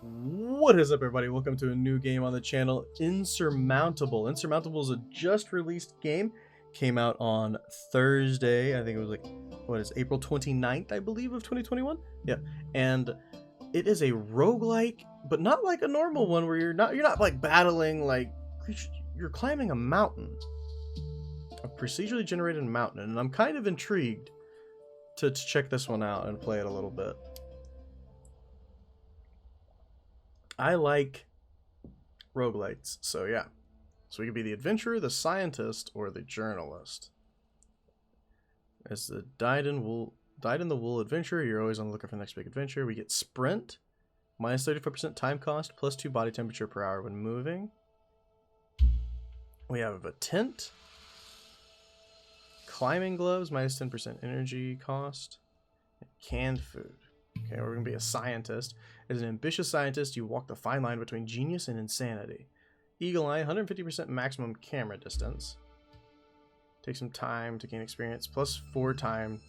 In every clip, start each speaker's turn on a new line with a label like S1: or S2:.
S1: What is up, everybody? Welcome to a new game on the channel, Insurmountable. Insurmountable is a just released game. Came out on Thursday. I think it was like, what is April 29th, I believe, of 2021. Yeah, and it is a roguelike, but not like a normal one where you're not like battling, like you're climbing a mountain, a procedurally generated mountain, and I'm kind of intrigued to check this one out and play it a little bit. I like roguelites, so yeah. So we could be the adventurer, the scientist, or the journalist. As the dyed-in-the-wool adventurer, you're always on the lookout for the next big adventure. We get sprint, minus 34% time cost, plus 2 body temperature per hour when moving. We have a tent, climbing gloves, minus 10% energy cost, and canned food. Okay, we're going to be a scientist. As an ambitious scientist, you walk the fine line between genius and insanity. Eagle eye, 150% maximum camera distance. Take some time to gain experience, plus 4 time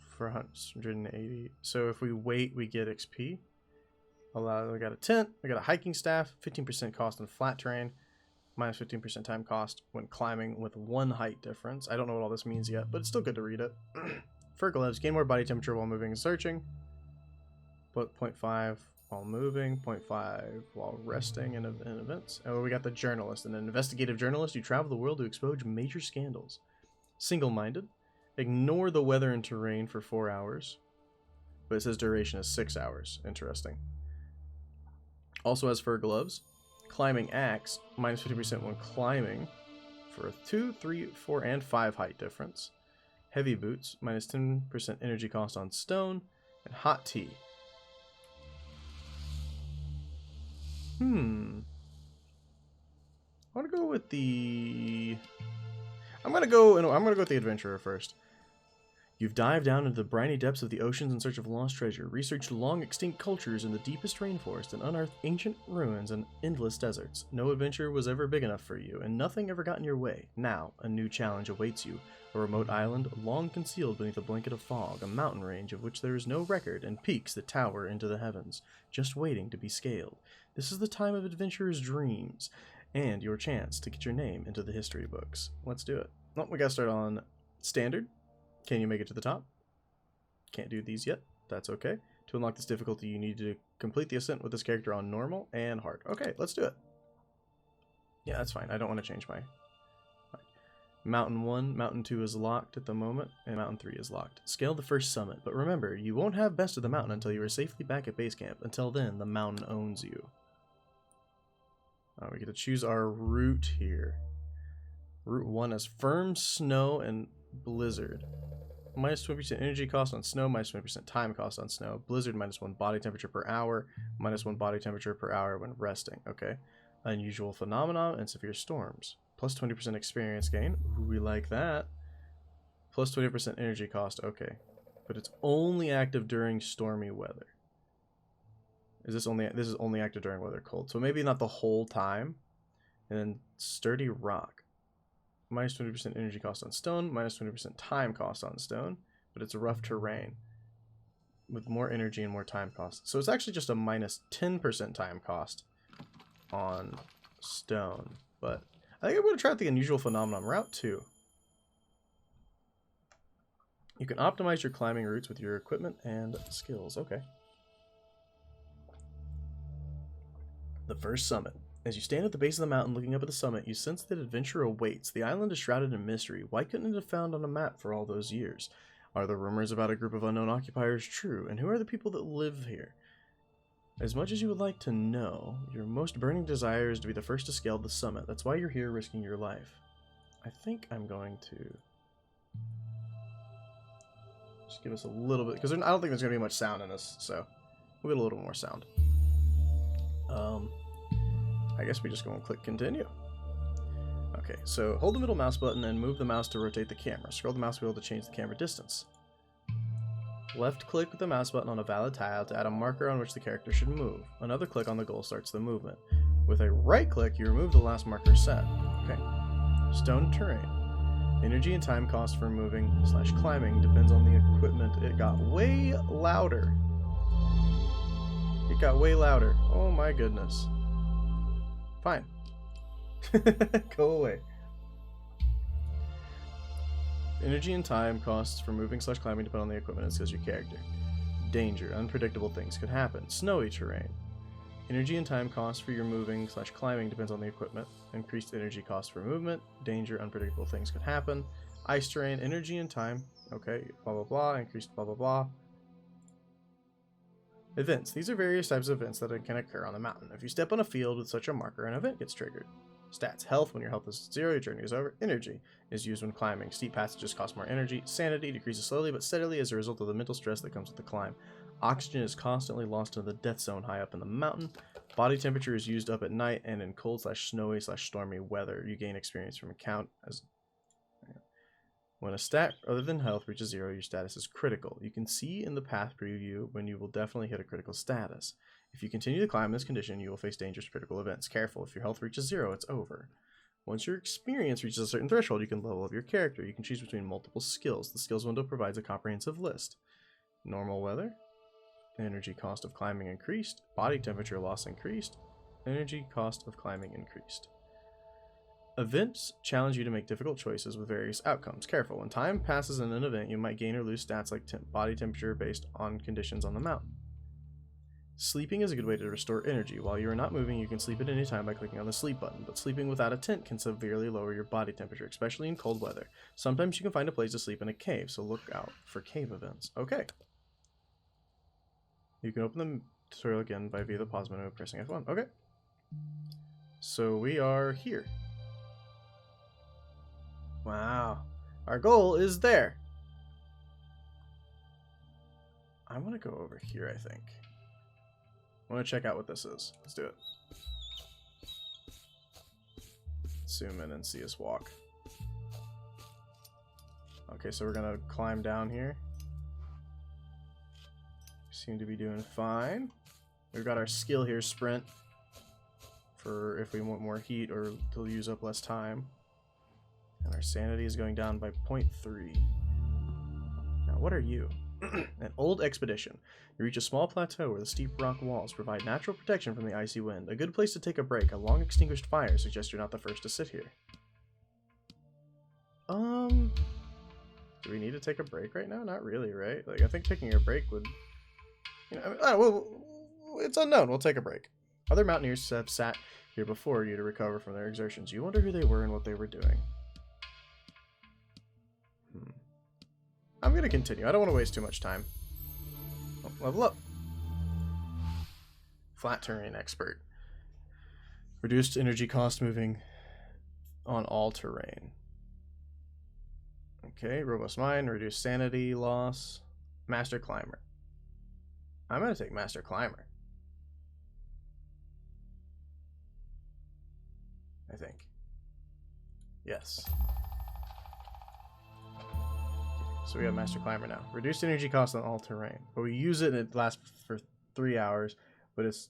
S1: for 180. So if we wait, we get XP. We got a tent, we got a hiking staff, 15% cost on flat terrain, minus 15% time cost when climbing with 1 height difference. I don't know what all this means yet, but it's still good to read it. Fur gloves, gain more body temperature while moving and searching. But 0.5 while moving, 0.5 while resting in events. Oh, we got the journalist. An investigative journalist, you travel the world to expose major scandals. Single-minded. Ignore the weather and terrain for 4 hours. But it says duration is 6 hours. Interesting. Also has fur gloves. Climbing axe, minus 50% when climbing for a 2, 3, 4, and 5 height difference. Heavy boots, minus 10% energy cost on stone. And hot tea. I want to go with the... I'm gonna go with the adventurer first. You've dived down into the briny depths of the oceans in search of lost treasure, researched long extinct cultures in the deepest rainforest, and unearthed ancient ruins and endless deserts. No adventure was ever big enough for you, and nothing ever got in your way. Now, a new challenge awaits you. A remote island, long concealed beneath a blanket of fog, a mountain range of which there is no record, and peaks that tower into the heavens, just waiting to be scaled. This is the time of adventurers' dreams, and your chance to get your name into the history books. Let's do it. Well, we gotta start on standard. Can you make it to the top? Can't do these yet. That's okay. To unlock this difficulty, you need to complete the ascent with this character on normal and hard. Okay, let's do it. Yeah, that's fine. I don't want to change my... Mountain 1, Mountain 2 is locked at the moment, and Mountain 3 is locked. Scale the first summit, but remember, you won't have best of the mountain until you are safely back at base camp. Until then, the mountain owns you. We get to choose our route here. Route 1 is firm snow and blizzard. Minus 20% energy cost on snow, minus 20% time cost on snow. Blizzard, minus 1 body temperature per hour, minus 1 body temperature per hour when resting. Okay. Unusual phenomena and severe storms. Plus 20% experience gain. Ooh, we like that. Plus 20% energy cost. Okay. But it's only active during stormy weather. This is only active during weather cold. So maybe not the whole time. And then sturdy rock. Minus 20% energy cost on stone, minus 20% time cost on stone, but it's a rough terrain with more energy and more time cost. So it's actually just a minus 10% time cost on stone, but I think I'm going to try out the unusual phenomenon. Route 2. You can optimize your climbing routes with your equipment and skills. Okay. The first summit. As you stand at the base of the mountain looking up at the summit, you sense that adventure awaits. The island is shrouded in mystery. Why couldn't it have found on a map for all those years? Are the rumors about a group of unknown occupiers true? And who are the people that live here? As much as you would like to know, your most burning desire is to be the first to scale the summit. That's why you're here risking your life. I think I'm going to just give us a little bit, because I don't think there's going to be much sound in this, so we'll get a little more sound. I guess we just go and click continue. Okay, so hold the middle mouse button and move the mouse to rotate the camera. Scroll the mouse wheel to change the camera distance. Left click with the mouse button on a valid tile to add a marker on which the character should move. Another click on the goal starts the movement. With a right click, you remove the last marker set. Okay. Stone terrain. Energy and time cost for moving / climbing depends on the equipment. It got way louder. It got way louder. Oh my goodness. Fine. Go away. Energy and time costs for moving / climbing depend on the equipment. It says your character. Danger. Unpredictable things could happen. Snowy terrain. Energy and time costs for your moving / climbing depends on the equipment. Increased energy cost for movement. Danger. Unpredictable things could happen. Ice terrain. Energy and time. Okay. Blah blah blah. Increased blah blah blah. Events. These are various types of events that can occur on the mountain. If you step on a field with such a marker, an event gets triggered. Stats. Health. When your health is 0, your journey is over. Energy is used when climbing. Steep passages cost more energy. Sanity decreases slowly but steadily as a result of the mental stress that comes with the climb. Oxygen is constantly lost in the death zone high up in the mountain. Body temperature is used up at night and in cold / snowy / stormy weather. You gain experience from a count as... When a stat other than health reaches 0, your status is critical. You can see in the path preview when you will definitely hit a critical status. If you continue to climb in this condition, you will face dangerous critical events. Careful, if your health reaches 0, it's over. Once your experience reaches a certain threshold, you can level up your character. You can choose between multiple skills. The skills window provides a comprehensive list. Normal weather. Energy cost of climbing increased. Body temperature loss increased. Energy cost of climbing increased. Events challenge you to make difficult choices with various outcomes. Careful, when time passes in an event, you might gain or lose stats like body temperature based on conditions on the mountain. Sleeping is a good way to restore energy. While you are not moving, you can sleep at any time by clicking on the sleep button, but sleeping without a tent can severely lower your body temperature, especially in cold weather. Sometimes you can find a place to sleep in a cave, so look out for cave events. Okay. You can open the tutorial again via the pause menu pressing F1. Okay. So we are here. Wow. Our goal is there. I want to go over here, I think. I want to check out what this is. Let's do it. Zoom in and see us walk. Okay, so we're going to climb down here. Seem to be doing fine. We've got our skill here, sprint, for if we want more heat or to use up less time. And our sanity is going down by 0.3. Now, what are you? An old expedition. You reach a small plateau where the steep rock walls provide natural protection from the icy wind. A good place to take a break. A long extinguished fire suggests you're not the first to sit here. Do we need to take a break right now? Not really, right? Like, I think taking a break would... You know, it's unknown. We'll take a break. Other mountaineers have sat here before you to recover from their exertions. You wonder who they were and what they were doing. I'm going to continue. I don't want to waste too much time. Oh, level up. Flat terrain expert. Reduced energy cost moving on all terrain. Okay, robust mind, reduced sanity loss. Master climber. I'm going to take master climber. I think. Yes. So we have master climber now. Reduced energy cost on all terrain. But we use it and it lasts for 3 hours, but its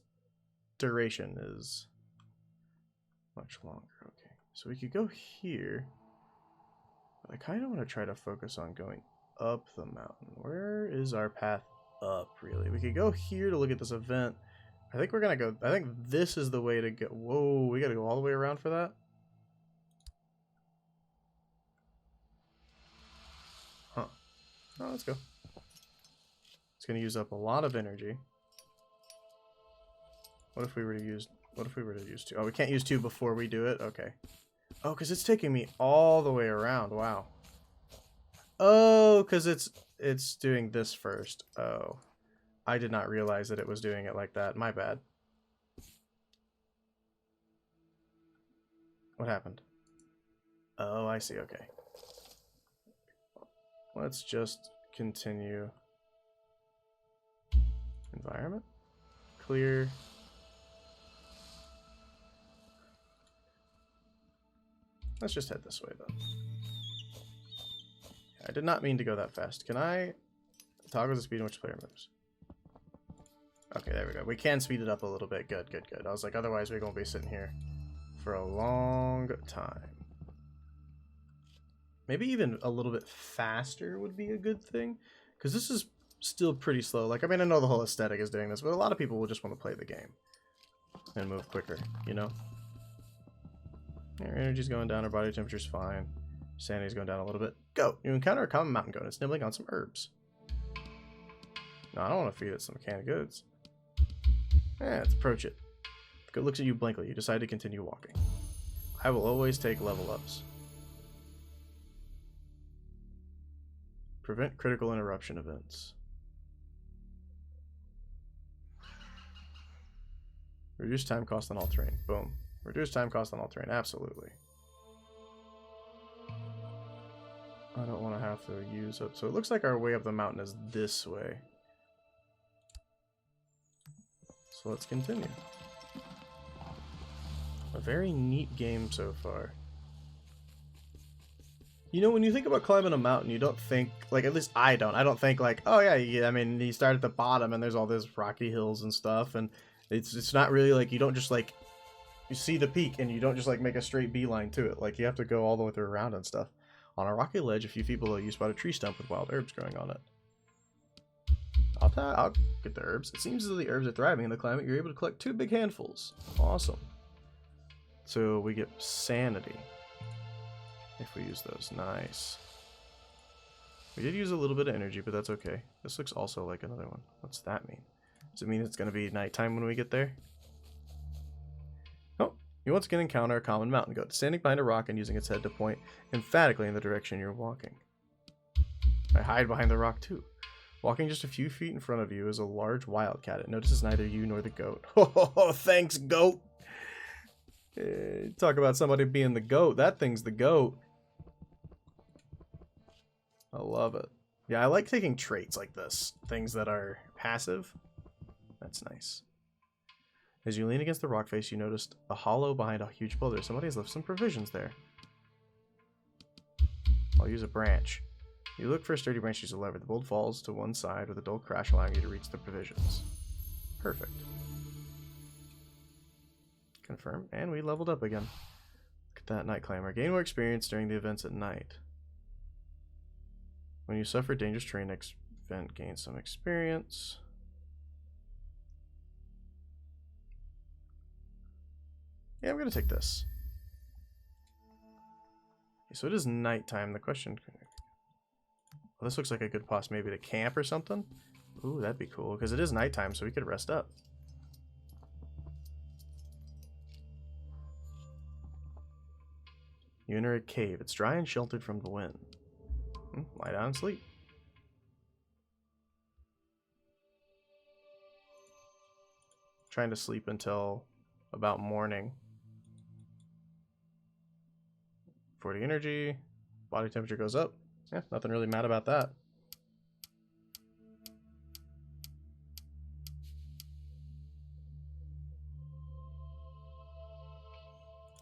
S1: duration is much longer. Okay. So we could go here. But I kind of want to try to focus on going up the mountain. Where is our path up, really? We could go here to look at this event. I think we're going to go... I think this is the way to go. Whoa, we got to go all the way around for that? Huh. Oh, let's go. It's going to use up a lot of energy. What if we were to use... What if we were to use 2? Oh, we can't use 2 before we do it? Okay. Oh, because it's taking me all the way around. Wow. Oh, because it's doing this first. Oh. I did not realize that it was doing it like that. My bad. What happened? Oh, I see. Okay. Let's just continue. Environment. Clear. Let's just head this way, though. I did not mean to go that fast. Can I toggle the speed in which player moves? Okay, there we go. We can speed it up a little bit. Good, good, good. I was like, otherwise we're going to be sitting here for a long time. Maybe even a little bit faster would be a good thing. Because this is still pretty slow. Like, I mean, I know the whole aesthetic is doing this, but a lot of people will just want to play the game. And move quicker, you know? Our energy's going down, our body temperature's fine. Sanity's going down a little bit. Goat. You encounter a common mountain goat. It's nibbling on some herbs. No, I don't want to feed it some canned goods. Let's approach it. The goat looks at you blankly. You decide to continue walking. I will always take level ups. Prevent critical interruption events. Reduce time cost on all terrain. Boom. Reduce time cost on all terrain. Absolutely. I don't want to have to use it. So it looks like our way up the mountain is this way. So let's continue. A very neat game so far. You know, when you think about climbing a mountain, you don't think, like, at least I don't think like, oh yeah, I mean, you start at the bottom and there's all these rocky hills and stuff, and it's not really like, you don't just like, you see the peak and you don't just like make a straight beeline to it. Like, you have to go all the way through around and stuff. On a rocky ledge a few feet below you spot a tree stump with wild herbs growing on it. I'll get the herbs. It seems as though the herbs are thriving in the climate. You're able to collect 2 big handfuls. Awesome. So we get sanity if we use those. Nice. We did use a little bit of energy, but that's okay. This looks also like another one. What's that mean? Does it mean it's going to be nighttime when we get there? Oh, you once again encounter a common mountain goat, standing behind a rock and using its head to point emphatically in the direction you're walking. I hide behind the rock too. Walking just a few feet in front of you is a large wildcat. It notices neither you nor the goat. Oh, thanks, goat! Talk about somebody being the goat. That thing's the goat. I love it. Yeah, I like taking traits like this. Things that are passive. That's nice. As you lean against the rock face, you noticed a hollow behind a huge boulder. Somebody has left some provisions there. I'll use a branch. You look for a sturdy branch, use a lever. The bolt falls to one side with a dull crash, allowing you to reach the provisions. Perfect. Confirm, and we leveled up again. Look at that night climber. Gain more experience during the events at night. When you suffer dangerous terrain event, gain some experience. Yeah, I'm gonna take this. Okay, so it is nighttime. The question. Well, this looks like a good place, maybe to camp or something. Ooh, that'd be cool because it is nighttime, so we could rest up. You enter a cave. It's dry and sheltered from the wind. Lie down and sleep. Trying to sleep until about morning. 40 energy. Body temperature goes up. Yeah, nothing really mad about that.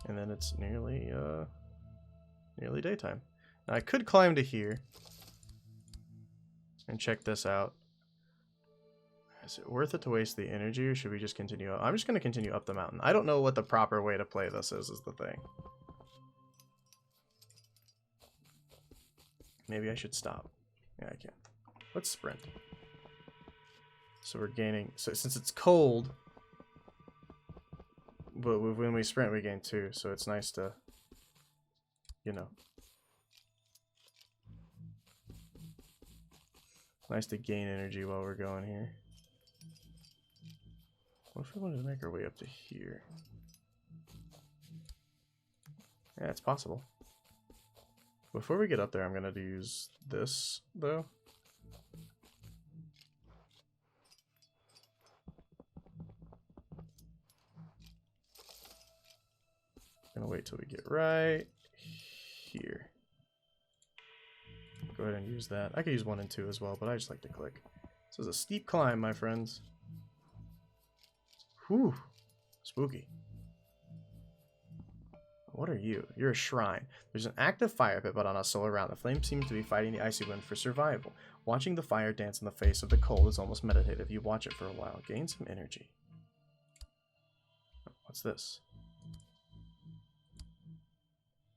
S1: And then it's nearly daytime. Now I could climb to here and check this out. Is it worth it to waste the energy, or should we just continue? I'm just going to continue up the mountain. I don't know what the proper way to play this is the thing. Maybe I should stop. Yeah, I can. Let's sprint. So we're gaining... So since it's cold, but when we sprint we gain 2, so it's nice to, you know... Nice to gain energy while we're going here. What if we wanted to make our way up to here? Yeah, it's possible. Before we get up there, I'm going to use this, though. I'm going to wait till we get right here. Go ahead and use that. I could use 1 and 2 as well, but I just like to click. This is a steep climb, my friends. Whew. Spooky. What are you? You're a shrine. There's an active fire pit but on us all around. The flames seem to be fighting the icy wind for survival. Watching the fire dance in the face of the cold is almost meditative. You watch it for a while. Gain some energy. What's this?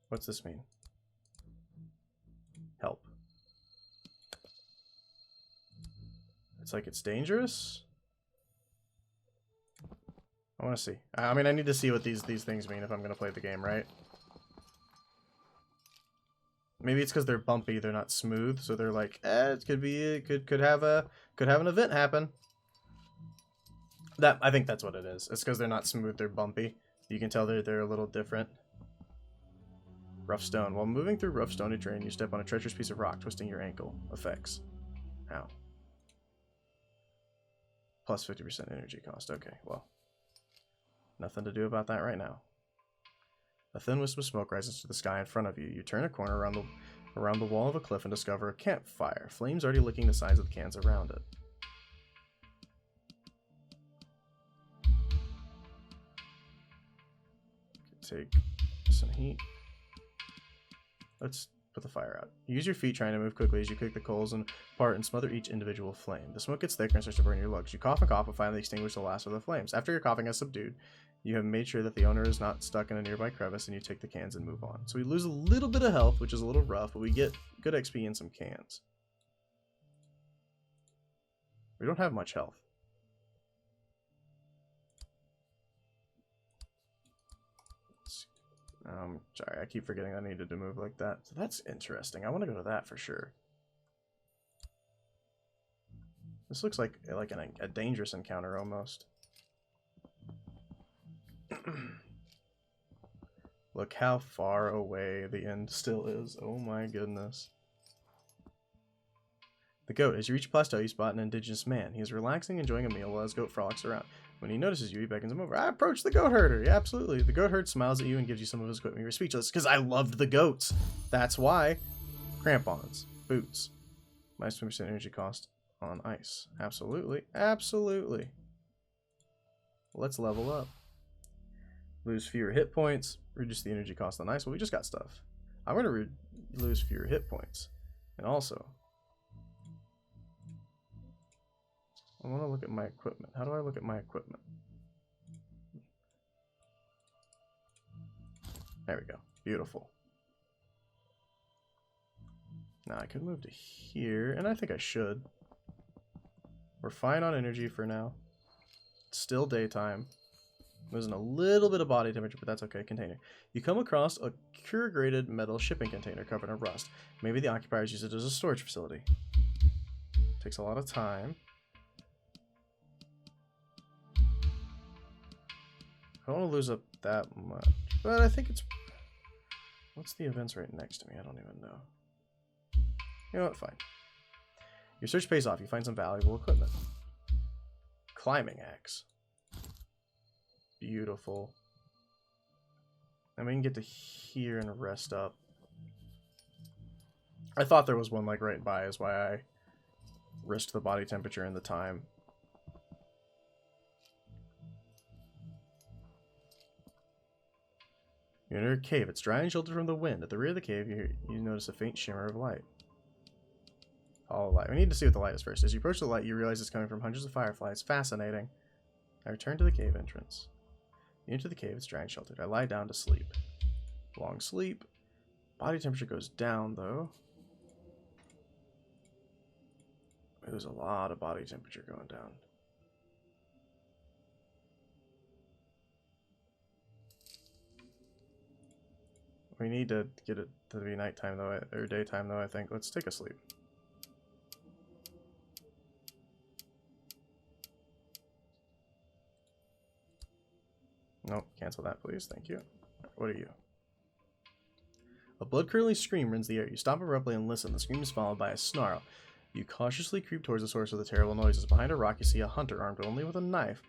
S1: What's this mean? It's like it's dangerous. I want to see. I mean, I need to see what these things mean if I'm going to play the game, right? Maybe it's because they're bumpy, they're not smooth, so they're like, it could be, could have an event happen. I think that's what it is. It's because they're not smooth, they're bumpy. You can tell they're a little different. Rough stone. While moving through rough stony terrain, you step on a treacherous piece of rock, twisting your ankle. Effects. Ow. Plus 50% energy cost. Okay, well. Nothing to do about that right now. A thin wisp of smoke rises to the sky in front of you. You turn a corner around the wall of a cliff and discover a campfire. Flames already licking the sides of the cans around it. Take some heat. Let's put the fire out. Use your feet trying to move quickly as you kick the coals apart and smother each individual flame. The smoke gets thicker and starts to burn your lungs. You cough and cough and finally extinguish the last of the flames. After your coughing has subdued, you have made sure that the owner is not stuck in a nearby crevice, and you take the cans and move on. So we lose a little bit of health, which is a little rough, but we get good XP and some cans. We don't have much health. Sorry, I keep forgetting I needed to move like that. So that's interesting. I want to go to that for sure. This looks like a dangerous encounter almost. Look how far away the end still is. Oh my goodness. The goat. As you reach a plateau, you spot an indigenous man. He is relaxing, enjoying a meal while his goat frolics around. When he notices you, he beckons him over. I approach the goat herder. Yeah, absolutely. The goat herd smiles at you and gives you some of his equipment. You're speechless because I loved the goats. That's why. Crampons. Boots. Minus 20% energy cost on ice. Absolutely. Absolutely. Let's level up. Lose fewer hit points. Reduce the energy cost on ice. Well, we just got stuff. I'm going to lose fewer hit points. And also, I want to look at my equipment. How do I look at my equipment? There we go. Beautiful. Now I could move to here, and I think I should. We're fine on energy for now. It's still daytime. Losing a little bit of body temperature, but that's okay. Container. You come across a cure-graded metal shipping container covered in rust. Maybe the occupiers use it as a storage facility. Takes a lot of time. I don't want to lose up that much, but I think it's... What's the events right next to me? I don't even know. You know what? Fine. Your search pays off. You find some valuable equipment. Climbing axe. Beautiful. And we can get to here and rest up. I thought there was one like right by, is why I risked the body temperature and the time. You're near a cave. It's dry and sheltered from the wind. At the rear of the cave, you notice a faint shimmer of light. All light. We need to see what the light is first. As you approach the light, you realize it's coming from hundreds of fireflies. Fascinating. I return to the cave entrance. You enter the cave. It's dry and sheltered. I lie down to sleep. Long sleep. Body temperature goes down, though. There's a lot of body temperature going down. We need to get it to be nighttime though, or daytime though, I think. Let's take a sleep. Nope, cancel that please, thank you. What are you? A blood-curdling scream rends the air. You stop abruptly and listen. The scream is followed by a snarl. You cautiously creep towards the source of the terrible noises. Behind a rock you see a hunter armed only with a knife,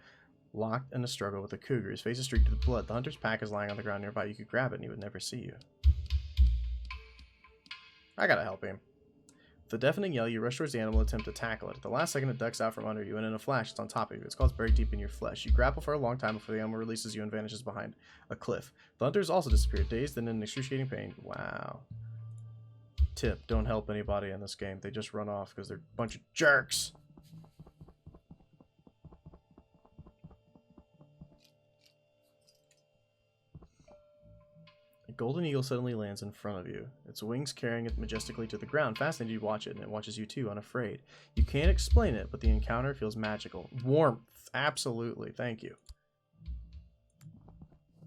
S1: locked in a struggle with a cougar. His face is streaked with blood. The hunter's pack is lying on the ground nearby. You could grab it and he would never see you. I gotta help him. With a deafening yell, you rush towards the animal and attempt to tackle it. At the last second, it ducks out from under you, and in a flash, it's on top of you. Its claws buried deep in your flesh. You grapple for a long time before the animal releases you and vanishes behind a cliff. The hunter has also disappeared, dazed and in excruciating pain. Wow. Tip, don't help anybody in this game. They just run off because they're a bunch of jerks. golden eagle suddenly lands in front of you, its wings carrying it majestically to the ground. Fascinated, you watch it, and it watches you too, unafraid. You can't explain it, but the encounter feels magical. Warmth. Absolutely. Thank you.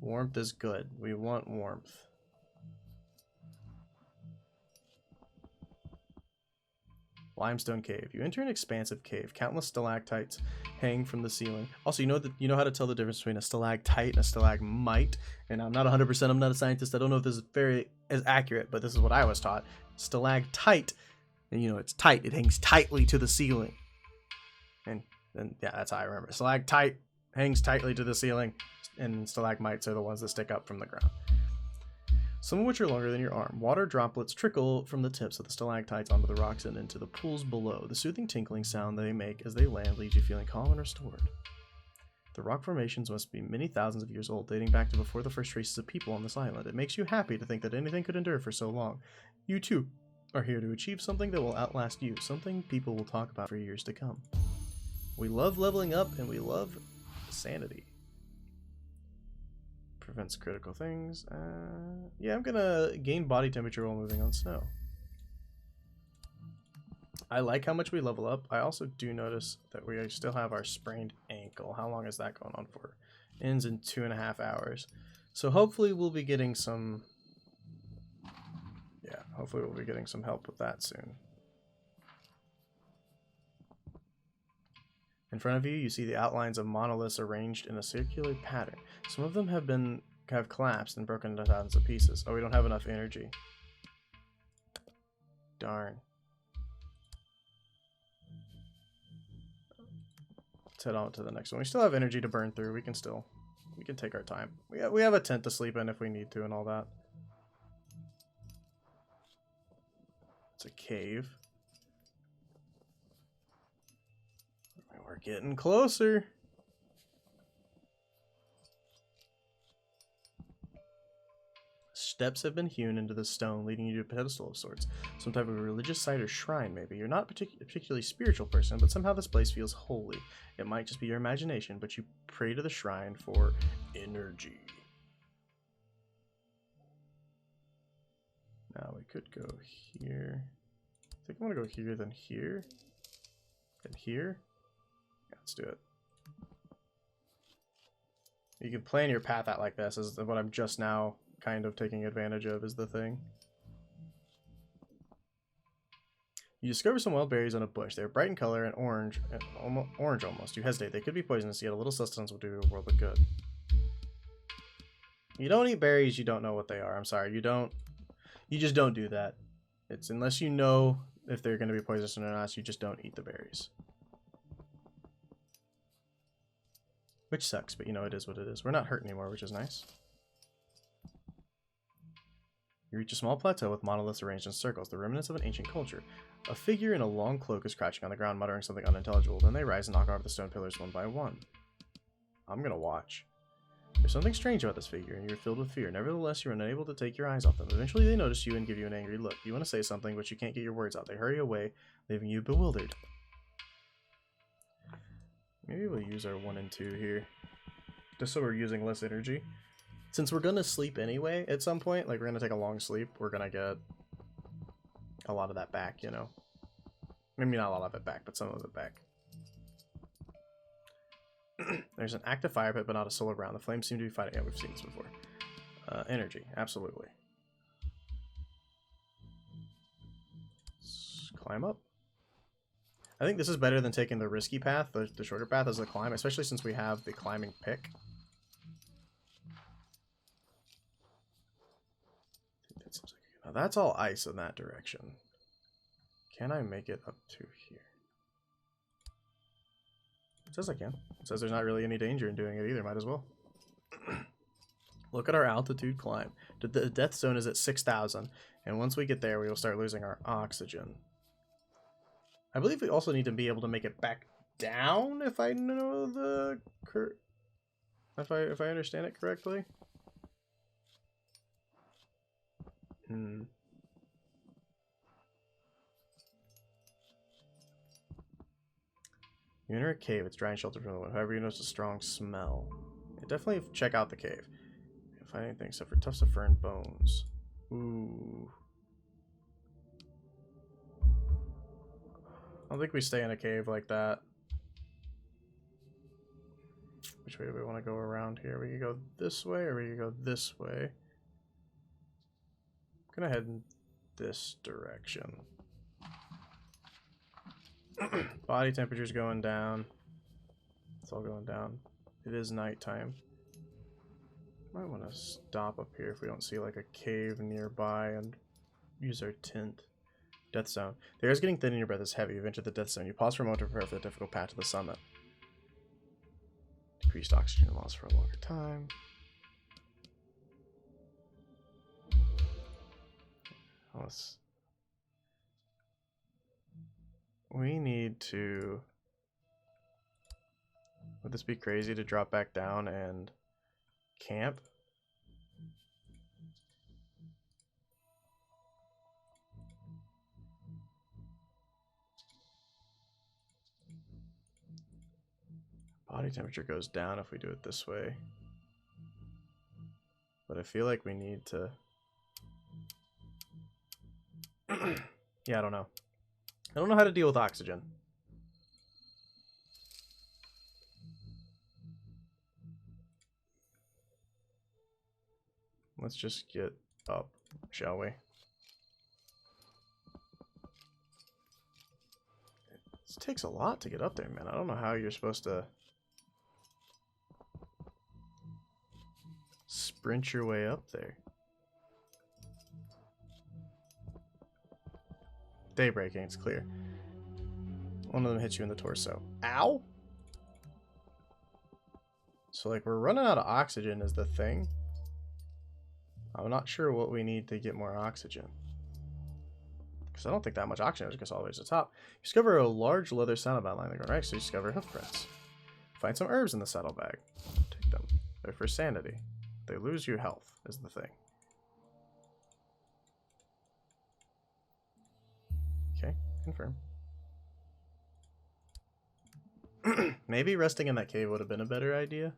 S1: Warmth is good. We want warmth. Limestone cave. You enter an expansive cave. Countless stalactites hang from the ceiling. Also, you know how to tell the difference between a stalactite and a stalagmite. And I'm not 100%. I'm not a scientist. I don't know if this is very as accurate, but this is what I was taught. Stalactite, and you know it's tight. It hangs tightly to the ceiling. And yeah, that's how I remember. Stalactite hangs tightly to the ceiling, and stalagmites are the ones that stick up from the ground. Some of which are longer than your arm. Water droplets trickle from the tips of the stalactites onto the rocks and into the pools below. The soothing tinkling sound they make as they land leaves you feeling calm and restored. The rock formations must be many thousands of years old, dating back to before the first traces of people on this island. It makes you happy to think that anything could endure for so long. You too are here to achieve something that will outlast you, something people will talk about for years to come. We love leveling up, and we love sanity. Prevents critical things. Yeah, I'm gonna gain body temperature while moving on snow. I like how much we level up. I also do notice that we still have our sprained ankle. How long is that going on for? Ends in 2.5 hours. So hopefully we'll be getting some... Yeah, hopefully we'll be getting some help with that soon. In front of you, you see the outlines of monoliths arranged in a circular pattern. Some of them have collapsed and broken into thousands of pieces. Oh, we don't have enough energy. Darn. Let's head on to the next one. We still have energy to burn through. We can take our time. We have a tent to sleep in if we need to and all that. It's a cave. We're getting closer. Steps have been hewn into the stone, leading you to a pedestal of sorts. Some type of religious site or shrine, maybe. You're not a particularly spiritual person, but somehow this place feels holy. It might just be your imagination, but you pray to the shrine for energy. Now we could go here. I think I want to go here, then here, then here. Yeah, let's do it. You can plan your path out like this, is what I'm just now kind of taking advantage of, is the thing. You discover some wild berries on a bush. They're bright in color and orange almost. You hesitate. They could be poisonous, yet a little sustenance will do you a world of good. You don't eat berries, you don't know what they are. I'm sorry, you just don't do that. It's unless you know if they're going to be poisonous or not, you just don't eat the berries. Which sucks, but you know, it is what it is. We're not hurt anymore, which is nice. You reach a small plateau with monoliths arranged in circles, the remnants of an ancient culture. A figure in a long cloak is crouching on the ground, muttering something unintelligible. Then they rise and knock over the stone pillars one by one. I'm gonna watch. There's something strange about this figure, and you're filled with fear. Nevertheless, you're unable to take your eyes off them. Eventually, they notice you and give you an angry look. You want to say something, but you can't get your words out. They hurry away, leaving you bewildered. Maybe we'll use our 1 and 2 here, just so we're using less energy. Since we're gonna sleep anyway at some point, like we're gonna take a long sleep, we're gonna get a lot of that back, you know? Maybe not a lot of it back, but some of it back. There's an active fire pit, but not a solar ground. The flames seem to be fighting. Yeah, we've seen this before. Energy, absolutely. Let's climb up. I think this is better than taking the risky path, the shorter path as a climb, especially since we have the climbing pick. Now that's all ice in that direction. Can I make it up to here? It says I can. It says there's not really any danger in doing it either. Might as well. Look at our altitude climb. The death zone is at 6,000. And once we get there, we will start losing our oxygen. I believe we also need to be able to make it back down, if I know the... If I understand it correctly. You enter a cave. It's dry and sheltered from the wind. However, you notice a strong smell. Definitely check out the cave. find anything except for tufts of fur and bones. Ooh. I don't think we stay in a cave like that. Which way do we want to go around here? We can go this way or we can go this way. I'm gonna head in this direction. Body temperature's going down. It's all going down. It is nighttime. Might want to stop up here if we don't see like a cave nearby and use our tent. Death zone. The air is getting thin and your breath is heavy. You've entered the death zone. You pause for a moment to prepare for the difficult path to the summit. Decreased oxygen loss for a longer time. We need to... Would this be crazy to drop back down and camp? Body temperature goes down if we do it this way. But I feel like we need to... Yeah, I don't know. I don't know how to deal with oxygen. Let's just get up, shall we? This takes a lot to get up there, man. I don't know how you're supposed to sprint your way up there. Daybreaking, it's clear. One of them hits you in the torso. Ow! So, like, we're running out of oxygen is the thing. I'm not sure what we need to get more oxygen. Because I don't think that much oxygen gets all the way to the top. You discover a large leather saddlebag lying on the ground next to you. Discover hoof prints. Find some herbs in the saddlebag. Take them. They're for sanity. They lose you health, is the thing. Okay, confirm. Maybe resting in that cave would have been a better idea.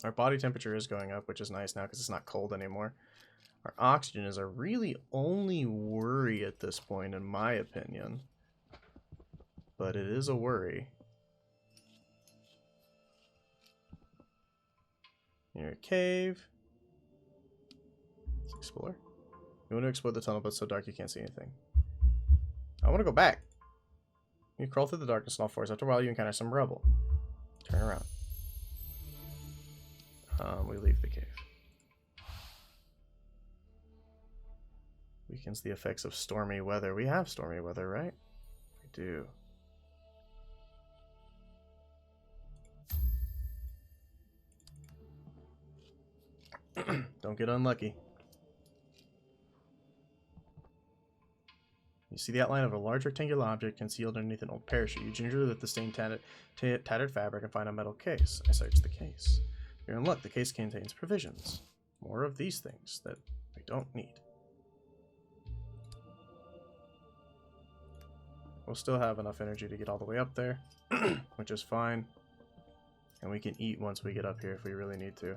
S1: Our body temperature is going up, which is nice now because it's not cold anymore. Our oxygen is our really only worry at this point, in my opinion. But it is a worry. Near a cave. Let's explore. You want to explore the tunnel, but it's so dark you can't see anything. I want to go back. You crawl through the darkness and all fours. After a while, you encounter some rubble. Turn around. We leave the cave. Weakens the effects of stormy weather. We have stormy weather, right? We do. Don't get unlucky. You see the outline of a large rectangular object concealed underneath an old parachute. You gingerly lift the stained, tattered fabric and find a metal case. I search the case. You're in luck. The case contains provisions. More of these things that we don't need. We'll still have enough energy to get all the way up there, which is fine. And we can eat once we get up here if we really need to.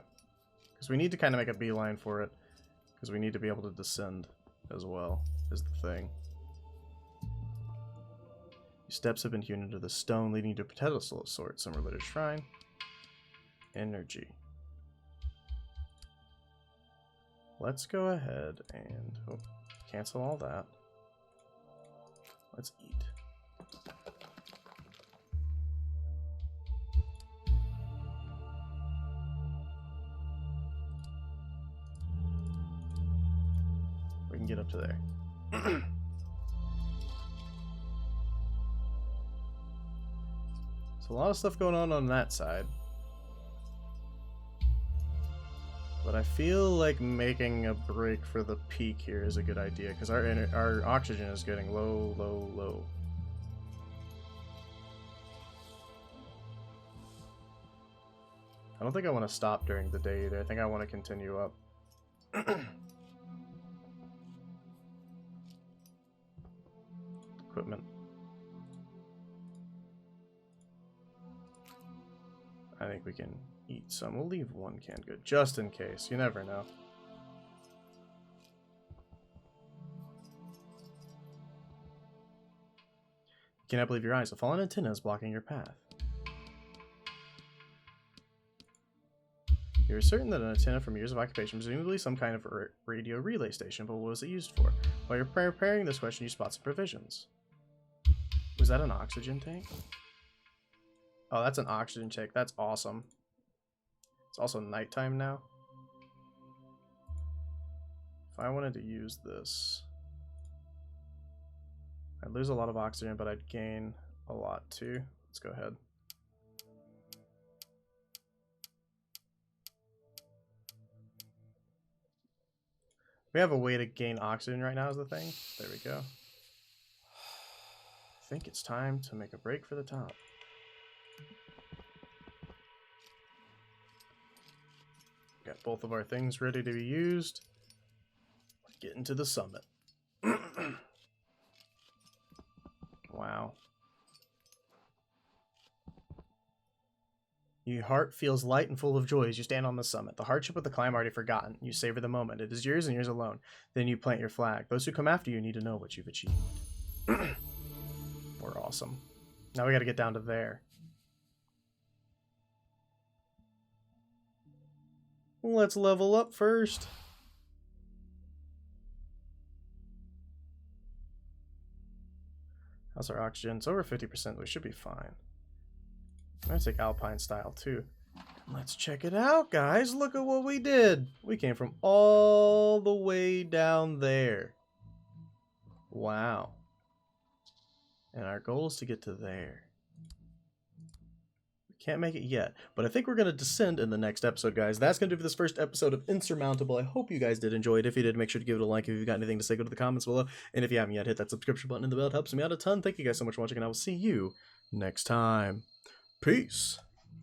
S1: Because we need to kind of make a beeline for it. Because we need to be able to descend as well, is the thing. Steps have been hewn into the stone, leading to a pedestal of sorts. Some religious shrine. Energy. Let's go ahead and cancel all that. Let's eat. We can get up to there. So a lot of stuff going on that side. But I feel like making a break for the peak here is a good idea, because our oxygen is getting low, low, low. I don't think I want to stop during the day either. I think I want to continue up. Equipment. I think we can eat some. We'll leave one can good, just in case. You never know. You cannot believe your eyes. A fallen antenna is blocking your path. You're certain that an antenna from years of occupation, presumably some kind of radio relay station, but what was it used for? While you're preparing this question, you spot some provisions. Was that an oxygen tank? Oh, that's an oxygen tank. That's awesome. It's also nighttime now. If I wanted to use this, I'd lose a lot of oxygen, but I'd gain a lot too. Let's go ahead. We have a way to gain oxygen right now is the thing. There we go. I think it's time to make a break for the top. Got both of our things ready to be used. Get into the summit. Wow. Your heart feels light and full of joy as you stand on the summit. The hardship of the climb already forgotten. You savor the moment. It is yours and yours alone. Then you plant your flag. Those who come after you need to know what you've achieved. We're awesome. Now we got to get down to there. Let's level up first. How's our oxygen? It's over 50%. We should be fine. I'm going to take Alpine style too. Let's check it out, guys. Look at what we did. We came from all the way down there. Wow. And our goal is to get to there. Can't make it yet, but I think we're going to descend in the next episode, guys. That's going to do for this first episode of Insurmountable. I hope you guys did enjoy it. If you did, make sure to give it a like. If you've got anything to say, go to the comments below. And if you haven't yet, hit that subscription button in the bell. It helps me out a ton. Thank you guys so much for watching, and I will see you next time. Peace.